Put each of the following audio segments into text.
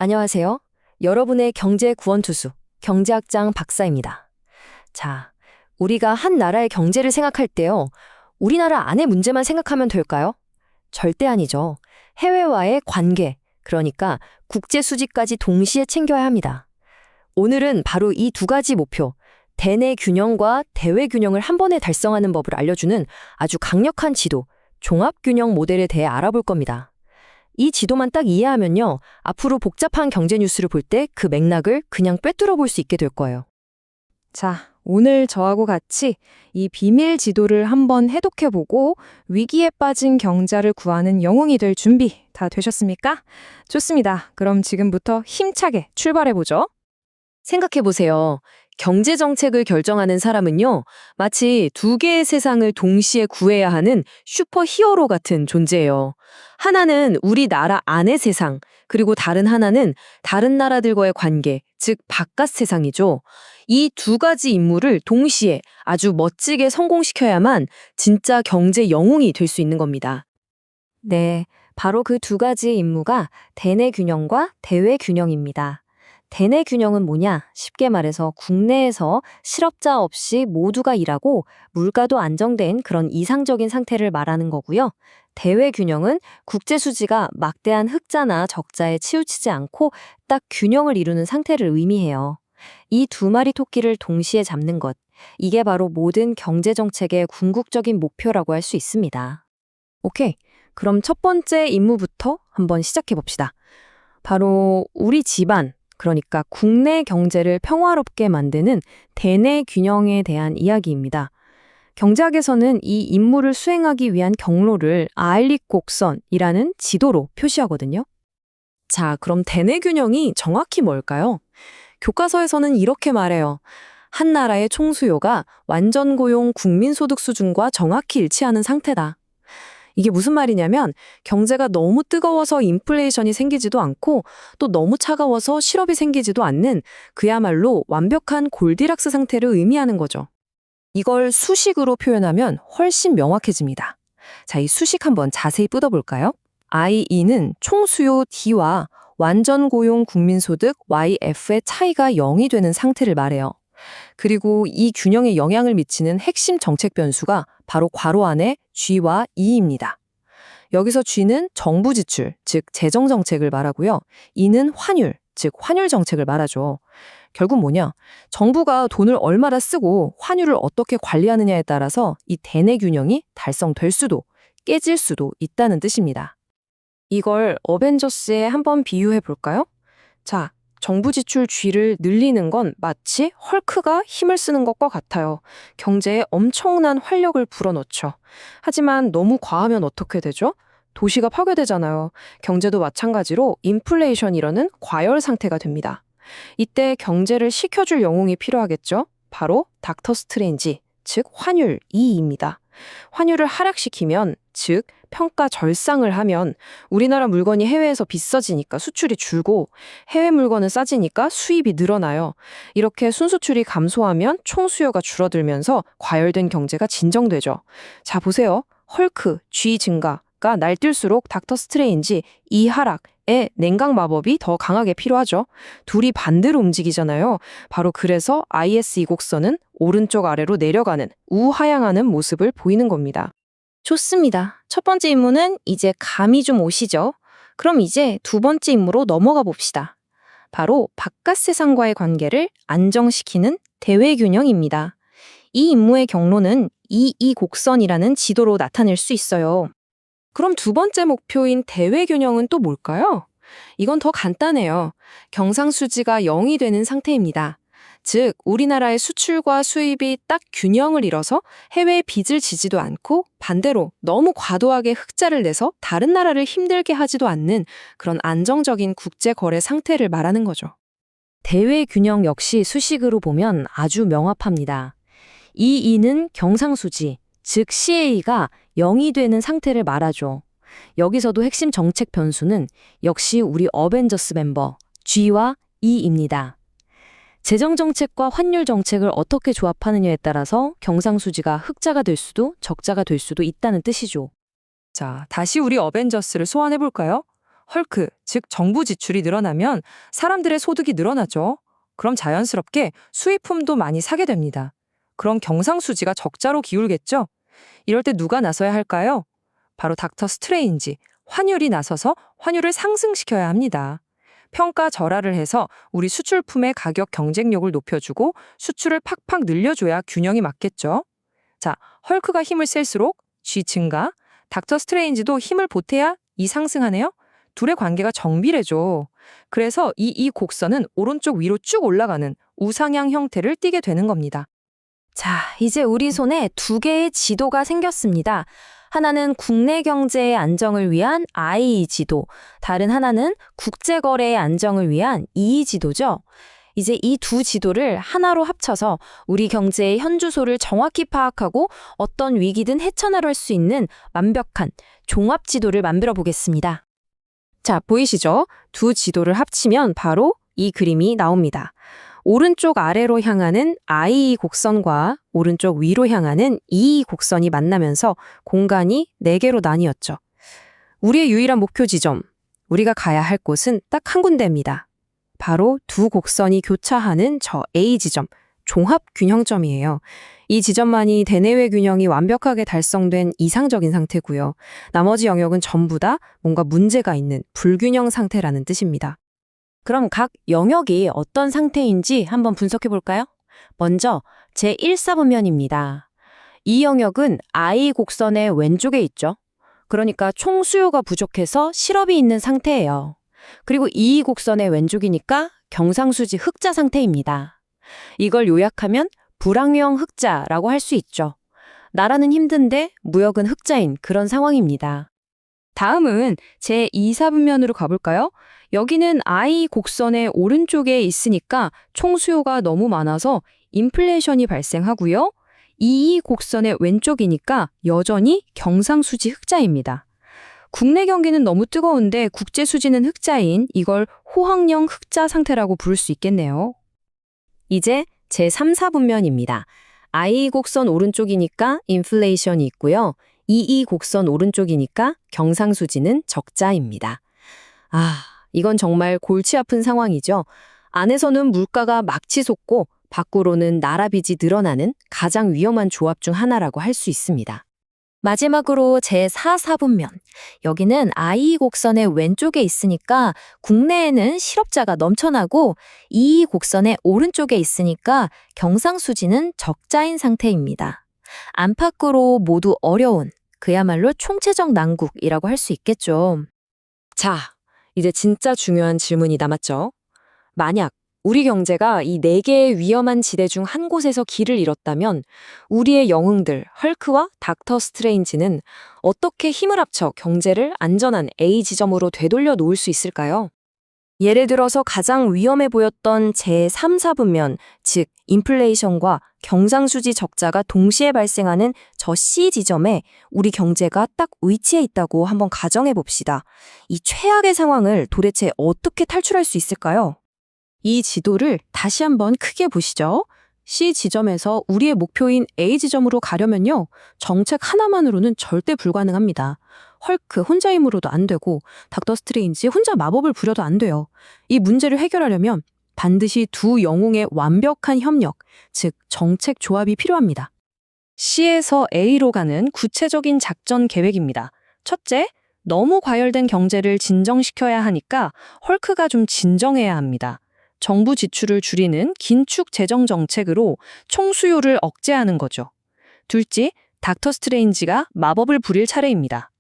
안녕하세요. 여러분의 경제 구원투수, 경제학장 박사입니다. 자, 우리가 한 나라의 경제를 생각할 때요, 우리나라 안의 문제만 생각하면 될까요? 절대 아니죠. 해외와의 관계, 그러니까 국제 수지까지 동시에 챙겨야 합니다. 오늘은 바로 이 두 가지 목표, 대내 균형과 대외 균형을 한 번에 달성하는 법을 알려주는 아주 강력한 지도, 종합균형 모델에 대해 알아볼 겁니다. 이 지도만 딱 이해하면요, 앞으로 복잡한 경제 뉴스를 볼 때 그 맥락을 그냥 꿰뚫어 볼 수 있게 될 거예요. 자, 오늘 저하고 같이 이 비밀 지도를 한번 해독해보고 위기에 빠진 경자를 구하는 영웅이 될 준비 다 되셨습니까? 좋습니다. 그럼 지금부터 힘차게 출발해보죠. 생각해 보세요. 경제 정책을 결정하는 사람은요, 마치 두 개의 세상을 동시에 구해야 하는 슈퍼 히어로 같은 존재예요. 하나는 우리 나라 안의 세상, 그리고 다른 하나는 다른 나라들과의 관계, 즉 바깥 세상이죠. 이 두 가지 임무를 동시에 아주 멋지게 성공시켜야만 진짜 경제 영웅이 될 수 있는 겁니다. 네, 바로 그 두 가지 임무가 대내 균형과 대외 균형입니다. 대내 균형은 뭐냐? 쉽게 말해서 국내에서 실업자 없이 모두가 일하고 물가도 안정된 그런 이상적인 상태를 말하는 거고요. 대외 균형은 국제 수지가 막대한 흑자나 적자에 치우치지 않고 딱 균형을 이루는 상태를 의미해요. 이 두 마리 토끼를 동시에 잡는 것, 이게 바로 모든 경제 정책의 궁극적인 목표라고 할 수 있습니다. 오케이, 그럼 첫 번째 임무부터 한번 시작해 봅시다. 바로 우리 집안, 그러니까 국내 경제를 평화롭게 만드는 대내 균형에 대한 이야기입니다. 경제학에서는 이 임무를 수행하기 위한 경로를 아일릭 곡선이라는 지도로 표시하거든요. 자, 그럼 대내 균형이 정확히 뭘까요? 교과서에서는 이렇게 말해요. 한 나라의 총수요가 완전 고용 국민소득 수준과 정확히 일치하는 상태다. 이게 무슨 말이냐면 경제가 너무 뜨거워서 인플레이션이 생기지도 않고 또 너무 차가워서 실업이 생기지도 않는 그야말로 완벽한 골디락스 상태를 의미하는 거죠. 이걸 수식으로 표현하면 훨씬 명확해집니다. 자, 이 수식 한번 자세히 뜯어볼까요? IE는 총수요 D와 완전 고용 국민소득 YF의 차이가 0이 되는 상태를 말해요. 그리고 이 균형에 영향을 미치는 핵심 정책 변수가 바로 괄호 안에 G와 E입니다. 여기서 G는 정부 지출, 즉 재정 정책을 말하고요. E는 환율, 즉 환율 정책을 말하죠. 결국 뭐냐? 정부가 돈을 얼마나 쓰고 환율을 어떻게 관리하느냐에 따라서 이 대내 균형이 달성될 수도 깨질 수도 있다는 뜻입니다. 이걸 어벤져스에 한번 비유해 볼까요? 자, 정부 지출 G를 늘리는 건 마치 헐크가 힘을 쓰는 것과 같아요. 경제에 엄청난 활력을 불어넣죠. 하지만 너무 과하면 어떻게 되죠? 도시가 파괴되잖아요. 경제도 마찬가지로 인플레이션이라는 과열 상태가 됩니다. 이때 경제를 식혀줄 영웅이 필요하겠죠? 바로 닥터 스트레인지, 즉 환율 E입니다. 환율을 하락시키면, 즉 평가 절상을 하면 우리나라 물건이 해외에서 비싸지니까 수출이 줄고 해외 물건은 싸지니까 수입이 늘어나요. 이렇게 순수출이 감소하면 총수요가 줄어들면서 과열된 경제가 진정되죠. 자, 보세요. 헐크, G 증가가 날뛸수록 닥터 스트레인지 E 하락의 냉각 마법이 더 강하게 필요하죠. 둘이 반대로 움직이잖아요. 바로 그래서 IS 이곡선은 오른쪽 아래로 내려가는 우하향하는 모습을 보이는 겁니다. 좋습니다. 첫 번째 임무는 이제 감이 좀 오시죠? 그럼 이제 두 번째 임무로 넘어가 봅시다. 바로 바깥 세상과의 관계를 안정시키는 대외 균형입니다. 이 임무의 경로는 이 곡선이라는 지도로 나타낼 수 있어요. 그럼 두 번째 목표인 대외 균형은 또 뭘까요? 이건 더 간단해요. 경상수지가 0이 되는 상태입니다. 즉, 우리나라의 수출과 수입이 딱 균형을 이뤄서 해외에 빚을 지지도 않고 반대로 너무 과도하게 흑자를 내서 다른 나라를 힘들게 하지도 않는 그런 안정적인 국제거래 상태를 말하는 거죠. 대외 균형 역시 수식으로 보면 아주 명확합니다. 이 E는 경상수지, 즉 CA가 0이 되는 상태를 말하죠. 여기서도 핵심 정책 변수는 역시 우리 어벤져스 멤버 G와 E입니다. 재정정책과 환율정책을 어떻게 조합하느냐에 따라서 경상수지가 흑자가 될 수도 적자가 될 수도 있다는 뜻이죠. 자, 다시 우리 어벤져스를 소환해볼까요? 헐크, 즉 정부 지출이 늘어나면 사람들의 소득이 늘어나죠. 그럼 자연스럽게 수입품도 많이 사게 됩니다. 그럼 경상수지가 적자로 기울겠죠? 이럴 때 누가 나서야 할까요? 바로 닥터 스트레인지, 환율이 나서서 환율을 상승시켜야 합니다. 평가 절하를 해서 우리 수출품의 가격 경쟁력을 높여주고 수출을 팍팍 늘려줘야 균형이 맞겠죠? 자, 헐크가 힘을 셀수록 G 증가, 닥터 스트레인지도 힘을 보태야 이 상승하네요? 둘의 관계가 정비례죠. 그래서 이 곡선은 오른쪽 위로 쭉 올라가는 우상향 형태를 띠게 되는 겁니다. 자, 이제 우리 손에 두 개의 지도가 생겼습니다. 하나는 국내 경제의 안정을 위한 I 지도, 다른 하나는 국제거래의 안정을 위한 E 지도죠. 이제 이 두 지도를 하나로 합쳐서 우리 경제의 현주소를 정확히 파악하고 어떤 위기든 헤쳐나갈 수 있는 완벽한 종합 지도를 만들어 보겠습니다. 자, 보이시죠? 두 지도를 합치면 바로 이 그림이 나옵니다. 오른쪽 아래로 향하는 I 곡선과 오른쪽 위로 향하는 E 곡선이 만나면서 공간이 4개로 나뉘었죠. 우리의 유일한 목표 지점, 우리가 가야 할 곳은 딱 한 군데입니다. 바로 두 곡선이 교차하는 저 A 지점, 종합 균형점이에요. 이 지점만이 대내외 균형이 완벽하게 달성된 이상적인 상태고요. 나머지 영역은 전부 다 뭔가 문제가 있는 불균형 상태라는 뜻입니다. 그럼 각 영역이 어떤 상태인지 한번 분석해 볼까요? 먼저 제1사분면입니다. 이 영역은 I 곡선의 왼쪽에 있죠. 그러니까 총 수요가 부족해서 실업이 있는 상태예요. 그리고 이 곡선의 왼쪽이니까 경상수지 흑자 상태입니다. 이걸 요약하면 불황형 흑자라고 할 수 있죠. 나라는 힘든데 무역은 흑자인 그런 상황입니다. 다음은 제2사분면으로 가볼까요? 여기는 I 곡선의 오른쪽에 있으니까 총 수요가 너무 많아서 인플레이션이 발생하고요. 이 곡선의 왼쪽이니까 여전히 경상수지 흑자입니다. 국내 경기는 너무 뜨거운데 국제 수지는 흑자인 이걸 호황형 흑자 상태라고 부를 수 있겠네요. 이제 제3, 4분면입니다. I 곡선 오른쪽이니까 인플레이션이 있고요. 이 곡선 오른쪽이니까 경상수지는 적자입니다. 이건 정말 골치 아픈 상황이죠. 안에서는 물가가 막 치솟고 밖으로는 나라 빚이 늘어나는 가장 위험한 조합 중 하나라고 할 수 있습니다. 마지막으로 제4, 4분면. 여기는 I 곡선의 왼쪽에 있으니까 국내에는 실업자가 넘쳐나고 이 곡선의 오른쪽에 있으니까 경상수지는 적자인 상태입니다. 안팎으로 모두 어려운 그야말로 총체적 난국이라고 할 수 있겠죠. 자, 이제 진짜 중요한 질문이 남았죠. 만약 우리 경제가 이 4개의 위험한 지대 중 한 곳에서 길을 잃었다면 우리의 영웅들 헐크와 닥터 스트레인지는 어떻게 힘을 합쳐 경제를 안전한 A 지점으로 되돌려 놓을 수 있을까요? 예를 들어서 가장 위험해 보였던 제3, 4분면, 즉 인플레이션과 경상수지 적자가 동시에 발생하는 저 C 지점에 우리 경제가 딱 위치해 있다고 한번 가정해 봅시다. 이 최악의 상황을 도대체 어떻게 탈출할 수 있을까요? 이 지도를 다시 한번 크게 보시죠. C 지점에서 우리의 목표인 A 지점으로 가려면요. 정책 하나만으로는 절대 불가능합니다. 헐크 혼자 힘으로도 안 되고 닥터 스트레인지 혼자 마법을 부려도 안 돼요. 이 문제를 해결하려면 반드시 두 영웅의 완벽한 협력, 즉 정책 조합이 필요합니다. C에서 A로 가는 구체적인 작전 계획입니다. 첫째, 너무 과열된 경제를 진정시켜야 하니까 헐크가 좀 진정해야 합니다. 정부 지출을 줄이는 긴축 재정 정책으로 총수요를 억제하는 거죠. 둘째, 닥터 스트레인지가 마법을 부릴 차례입니다.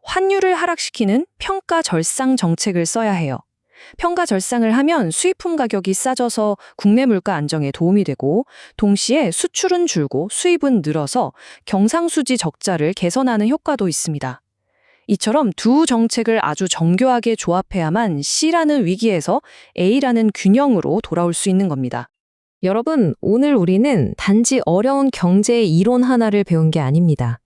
환율을 하락시키는 평가 절상 정책을 써야 해요. 평가 절상을 하면 수입품 가격이 싸져서 국내 물가 안정에 도움이 되고 동시에 수출은 줄고 수입은 늘어서 경상수지 적자를 개선하는 효과도 있습니다. 이처럼 두 정책을 아주 정교하게 조합해야만 C라는 위기에서 A라는 균형으로 돌아올 수 있는 겁니다. 여러분, 오늘 우리는 단지 어려운 경제의 이론 하나를 배운 게 아닙니다.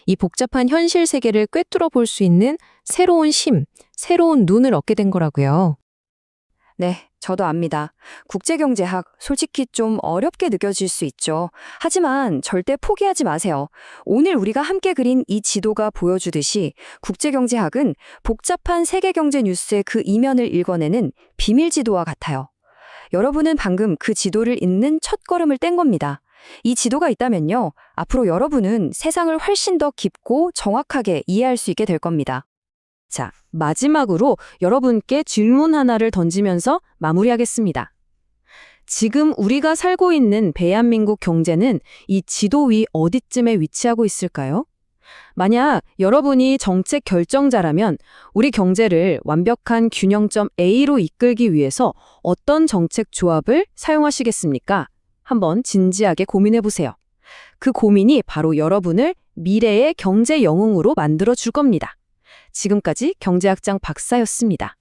이 복잡한 현실 세계를 꿰뚫어 볼 수 있는 새로운 힘, 새로운 눈을 얻게 된 거라고요. 네, 저도 압니다. 국제경제학, 솔직히 좀 어렵게 느껴질 수 있죠. 하지만 절대 포기하지 마세요. 오늘 우리가 함께 그린 이 지도가 보여주듯이 국제경제학은 복잡한 세계경제 뉴스의 그 이면을 읽어내는 비밀 지도와 같아요. 여러분은 방금 그 지도를 잇는 첫걸음을 뗀 겁니다. 이 지도가 있다면요, 앞으로 여러분은 세상을 훨씬 더 깊고 정확하게 이해할 수 있게 될 겁니다. 자, 마지막으로 여러분께 질문 하나를 던지면서 마무리하겠습니다. 지금 우리가 살고 있는 대한민국 경제는 이 지도 위 어디쯤에 위치하고 있을까요? 만약 여러분이 정책 결정자라면 우리 경제를 완벽한 균형점 A로 이끌기 위해서 어떤 정책 조합을 사용하시겠습니까? 한번 진지하게 고민해 보세요. 그 고민이 바로 여러분을 미래의 경제 영웅으로 만들어 줄 겁니다. 지금까지 경제학장 박사였습니다.